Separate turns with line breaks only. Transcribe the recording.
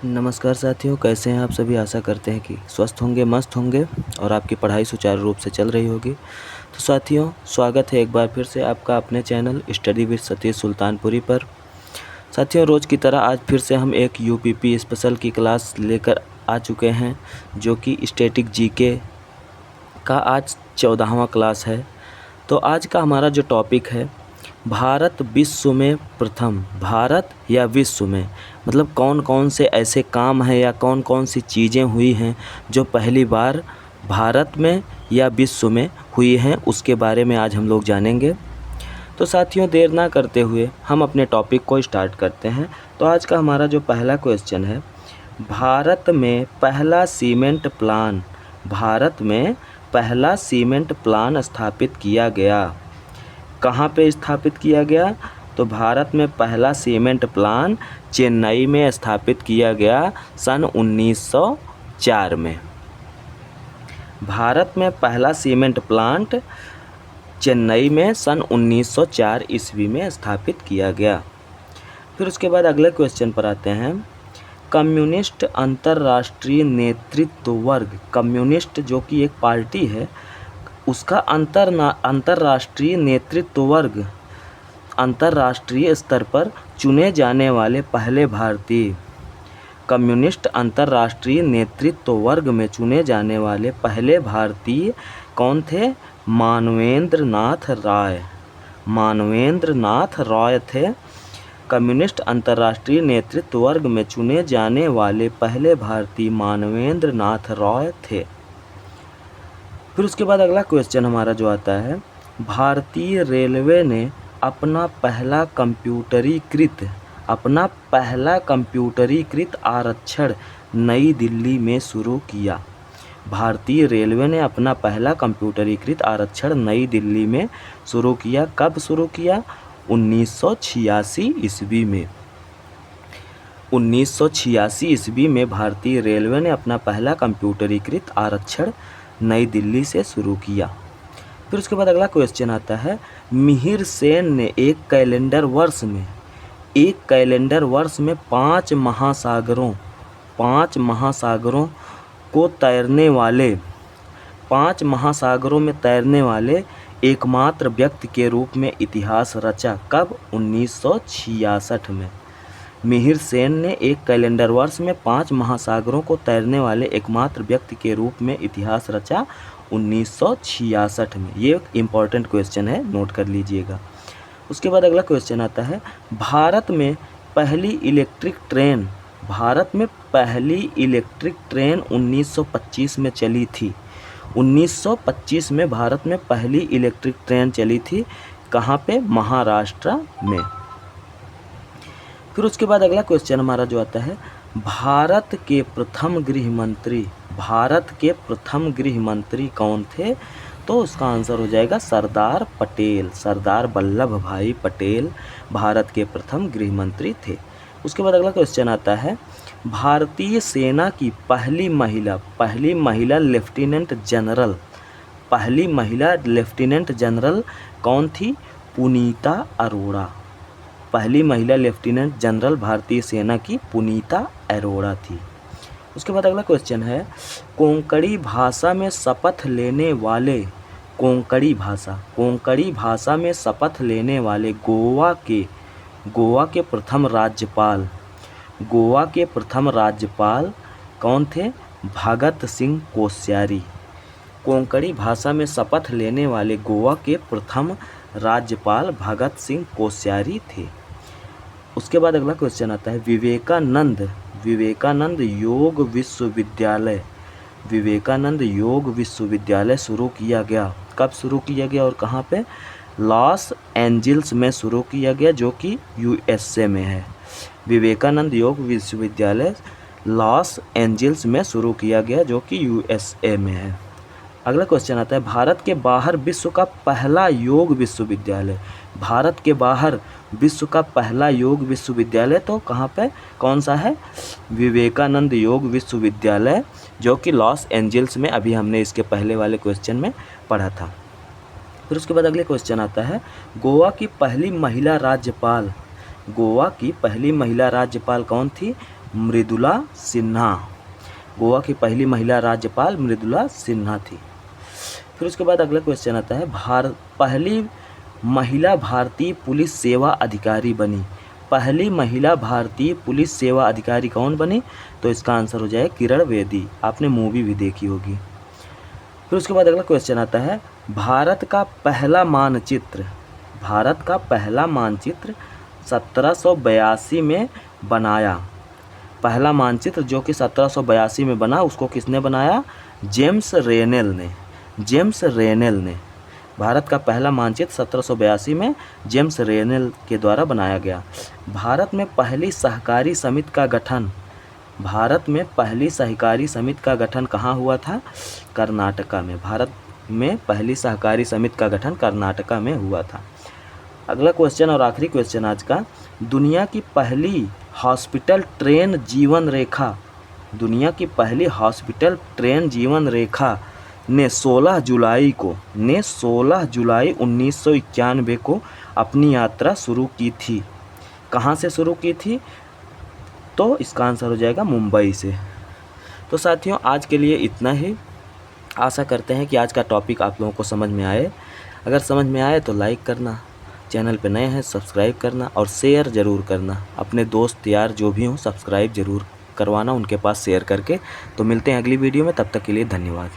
नमस्कार साथियों, कैसे हैं आप सभी। आशा करते हैं कि स्वस्थ होंगे, मस्त होंगे और आपकी पढ़ाई सुचारू रूप से चल रही होगी। तो साथियों, स्वागत है एक बार फिर से आपका अपने channel study with Satish Sultanpuri पर। साथियों, रोज़ की तरह आज फिर से हम एक यूपीपी स्पेशल की क्लास लेकर आ चुके हैं, जो कि स्टैटिक जीके का आज 14वां क्लास है। तो आज का हमारा जो टॉपिक है, भारत विश्व में प्रथम। भारत या विश्व में मतलब कौन कौन से ऐसे काम हैं या कौन कौन सी चीज़ें हुई हैं जो पहली बार भारत में या विश्व में हुई हैं, उसके बारे में आज हम लोग जानेंगे। तो साथियों, देर ना करते हुए हम अपने टॉपिक को स्टार्ट करते हैं। तो आज का हमारा जो पहला क्वेश्चन है, भारत में पहला सीमेंट प्लान, भारत में पहला सीमेंट प्लान स्थापित किया गया। कहाँ पे स्थापित किया गया? तो भारत में पहला सीमेंट प्लान चेन्नई में स्थापित किया गया सन 1904 में। भारत में पहला सीमेंट प्लांट चेन्नई में सन 1904 ईस्वी में स्थापित किया गया। फिर उसके बाद अगले क्वेश्चन पर आते हैं। कम्युनिस्ट अंतर्राष्ट्रीय नेतृत्व वर्ग, कम्युनिस्ट जो कि एक पार्टी है, उसका अंतर्राष्ट्रीय नेतृत्व वर्ग, अंतर्राष्ट्रीय स्तर पर चुने जाने वाले पहले भारतीय। कम्युनिस्ट अंतर्राष्ट्रीय नेतृत्व वर्ग में चुने जाने वाले पहले भारतीय कौन थे? मानवेंद्र नाथ राय। मानवेंद्र नाथ राय थे। कम्युनिस्ट अंतर्राष्ट्रीय नेतृत्व वर्ग में चुने जाने वाले पहले भारतीय मानवेंद्र नाथ राय थे। फिर उसके बाद अगला क्वेश्चन हमारा जो आता है, भारतीय रेलवे ने अपना पहला कंप्यूटरीकृत आरक्षण नई दिल्ली में शुरू किया। भारतीय रेलवे ने अपना पहला कंप्यूटरीकृत आरक्षण नई दिल्ली में शुरू किया। कब शुरू किया? 1986 ईस्वी में। 1986 ईस्वी में भारतीय रेलवे ने अपना पहला कंप्यूटरीकृत आरक्षण नई दिल्ली से शुरू किया। फिर उसके बाद अगला क्वेश्चन आता है, मिहिर सेन ने एक कैलेंडर वर्ष में 5 महासागरों को तैरने वाले, 5 महासागरों में तैरने वाले एकमात्र व्यक्ति के रूप में इतिहास रचा। कब? 1966 में। मिहिर सेन ने एक कैलेंडर वर्ष में 5 महासागरों को तैरने वाले एकमात्र व्यक्ति के रूप में इतिहास रचा 1966 में। ये एक इम्पॉर्टेंट क्वेश्चन है, नोट कर लीजिएगा। उसके बाद अगला क्वेश्चन आता है, भारत में पहली इलेक्ट्रिक ट्रेन 1925 में चली थी। 1925 में भारत में पहली इलेक्ट्रिक ट्रेन चली थी। कहाँ पे? महाराष्ट्र में। फिर उसके बाद अगला क्वेश्चन हमारा जो आता है, भारत के प्रथम गृह मंत्री कौन थे? तो उसका आंसर हो जाएगा सरदार पटेल। सरदार वल्लभ भाई पटेल भारत के प्रथम गृह मंत्री थे। उसके बाद अगला क्वेश्चन आता है, भारतीय सेना की पहली महिला लेफ्टिनेंट जनरल कौन थी? पुनीता अरोड़ा। पहली महिला लेफ्टिनेंट जनरल भारतीय सेना की पुनीता अरोड़ा थी। उसके बाद अगला क्वेश्चन है, कोंकणी भाषा में शपथ लेने वाले गोवा के प्रथम राज्यपाल कौन थे? भगत सिंह कोश्यारी। कोंकणी भाषा में शपथ लेने वाले गोवा के प्रथम राज्यपाल भगत सिंह कोश्यारी थे। उसके बाद अगला क्वेश्चन आता है, विवेकानंद योग विश्वविद्यालय शुरू किया गया। कब शुरू किया गया और कहाँ पे? लॉस एंजल्स में शुरू किया गया, जो कि यूएसए में है। विवेकानंद योग विश्वविद्यालय लॉस एंजल्स में शुरू किया गया, जो कि यूएसए में है। अगला क्वेश्चन आता है, भारत के बाहर विश्व का पहला योग विश्वविद्यालय। भारत के बाहर विश्व का पहला योग विश्वविद्यालय तो कहाँ पे, कौन सा है? विवेकानंद योग विश्वविद्यालय, जो कि लॉस एंजल्स में, अभी हमने इसके पहले वाले क्वेश्चन में पढ़ा था। फिर उसके बाद अगले क्वेश्चन आता है, गोवा की पहली महिला राज्यपाल कौन थी? मृदुला सिन्हा। गोवा की पहली महिला राज्यपाल मृदुला सिन्हा थी। फिर उसके बाद अगला क्वेश्चन आता है, पहली महिला भारतीय पुलिस सेवा अधिकारी बनी। पहली महिला भारतीय पुलिस सेवा अधिकारी कौन बनी? तो इसका आंसर हो जाए किरण बेदी। आपने मूवी भी देखी होगी। फिर उसके बाद अगला क्वेश्चन आता है, भारत का पहला मानचित्र 1782 में बनाया। पहला मानचित्र जो कि 1782 में बना, उसको किसने बनाया? जेम्स रेनेल ने। भारत का पहला मानचित्र 1782 में जेम्स रेनेल के द्वारा बनाया गया। भारत में पहली सहकारी समिति का गठन कहाँ हुआ था? कर्नाटका में। भारत में पहली सहकारी समिति का गठन कर्नाटका में हुआ था। अगला क्वेश्चन और आखिरी क्वेश्चन आज का, दुनिया की पहली हॉस्पिटल ट्रेन जीवन रेखा ने 16 जुलाई 1991 को अपनी यात्रा शुरू की थी। कहाँ से शुरू की थी? तो इसका आंसर हो जाएगा मुंबई से। तो साथियों, आज के लिए इतना ही। आशा करते हैं कि आज का टॉपिक आप लोगों को समझ में आए। अगर समझ में आए तो लाइक करना, चैनल पे नए हैं सब्सक्राइब करना और शेयर ज़रूर करना। अपने दोस्त यार जो भी हों सब्सक्राइब ज़रूर करवाना उनके पास शेयर करके। तो मिलते हैं अगली वीडियो में, तब तक के लिए धन्यवाद।